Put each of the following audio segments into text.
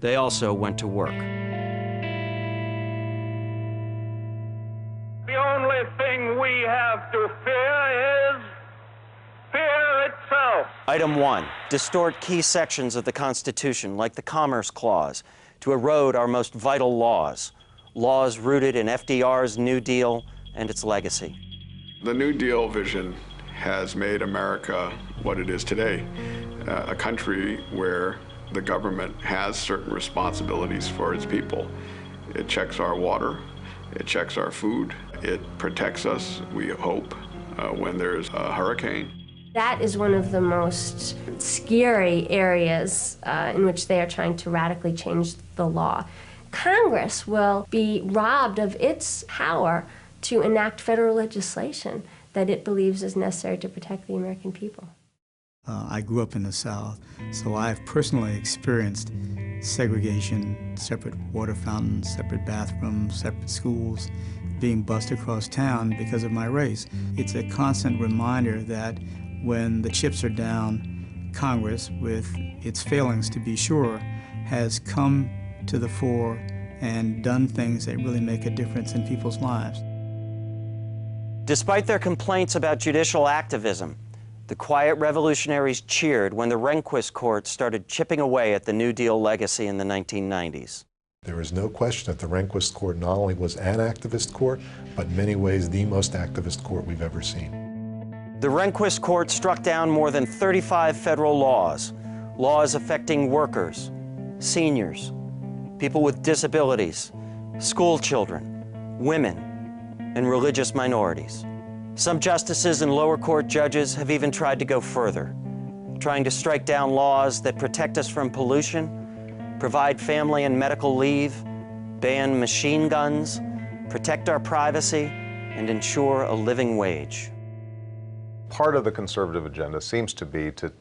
They also went to work. The only thing we have to fear is fear itself. Item 1, distort key sections of the Constitution, like the Commerce Clause, to erode our most vital laws, laws rooted in FDR's New Deal and its legacy. The New Deal vision has made America what it is today, a country where the government has certain responsibilities for its people. It checks our water, it checks our food, it protects us, we hope, when there's a hurricane. That is one of the most scary areas in which they are trying to radically change the law. Congress will be robbed of its power to enact federal legislation that it believes is necessary to protect the American people. I grew up in the South, so I've personally experienced segregation, separate water fountains, separate bathrooms, separate schools, being bused across town because of my race. It's a constant reminder that when the chips are down, Congress, with its failings to be sure, has come to the fore and done things that really make a difference in people's lives. Despite their complaints about judicial activism, the quiet revolutionaries cheered when the Rehnquist Court started chipping away at the New Deal legacy in the 1990s. There is no question that the Rehnquist Court not only was an activist court, but in many ways the most activist court we've ever seen. The Rehnquist Court struck down more than 35 federal laws, laws affecting workers, seniors, people with disabilities, school children, women, and religious minorities. Some justices and lower court judges have even tried to go further, trying to strike down laws that protect us from pollution, provide family and medical leave, ban machine guns, protect our privacy, and ensure a living wage. Part of the conservative agenda seems to be to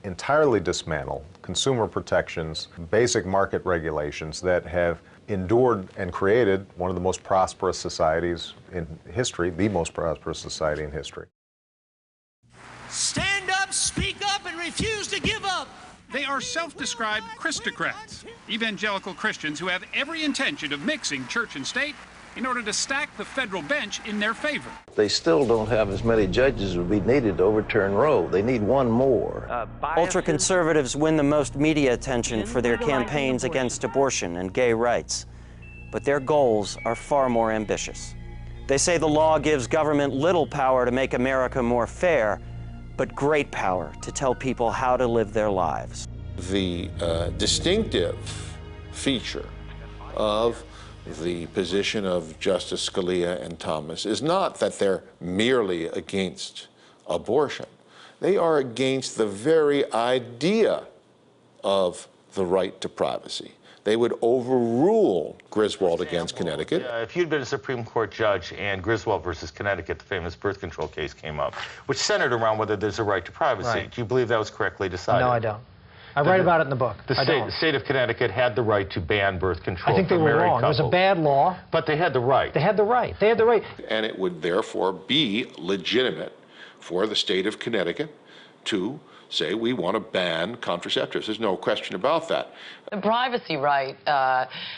entirely dismantle consumer protections, basic market regulations that have endured and created one of the most prosperous societies in history, the most prosperous society in history. Stand up, speak up, and refuse to give up. They are self-described Christocrats, evangelical Christians who have every intention of mixing church and state in order to stack the federal bench in their favor. They still don't have as many judges as would be needed to overturn Roe. They need one more. Ultra-conservatives win the most media attention for their campaigns against abortion and gay rights, but their goals are far more ambitious. They say the law gives government little power to make America more fair, but great power to tell people how to live their lives. The distinctive feature of the position of Justice Scalia and Thomas is not that they're merely against abortion. They are against the very idea of the right to privacy. They would overrule Griswold against Connecticut. If you'd been a Supreme Court judge and Griswold versus Connecticut, the famous birth control case came up, which centered around whether there's a right to privacy. Right. Do you believe that was correctly decided? No, I don't. I write about it in the book. The state of Connecticut had the right to ban birth control. I think they were wrong. It was a bad law. But they had the right. They had the right. They had the right. And it would therefore be legitimate for the state of Connecticut to say we want to ban contraceptives. There's no question about that. The privacy right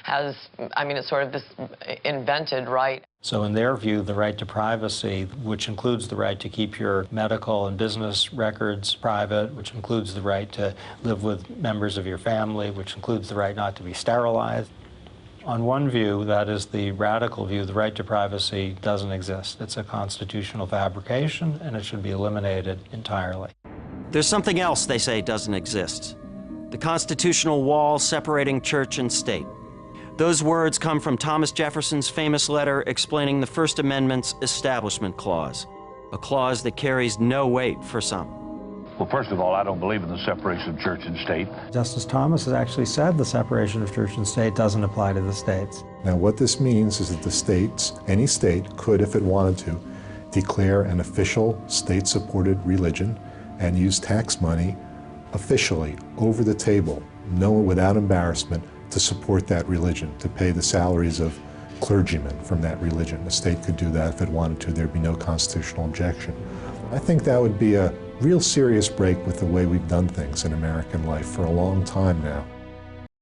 it's sort of this invented right. So in their view, the right to privacy, which includes the right to keep your medical and business records private, which includes the right to live with members of your family, which includes the right not to be sterilized. On one view, that is the radical view, the right to privacy doesn't exist. It's a constitutional fabrication, and it should be eliminated entirely. There's something else they say doesn't exist: the constitutional wall separating church and state. Those words come from Thomas Jefferson's famous letter explaining the First Amendment's Establishment Clause, a clause that carries no weight for some. Well, first of all, I don't believe in the separation of church and state. Justice Thomas has actually said the separation of church and state doesn't apply to the states. Now, what this means is that the states, any state, could, if it wanted to, declare an official state-supported religion and use tax money officially, over the table, without embarrassment, to support that religion, to pay the salaries of clergymen from that religion. The state could do that if it wanted to. There'd be no constitutional objection. I think that would be a real serious break with the way we've done things in American life for a long time now.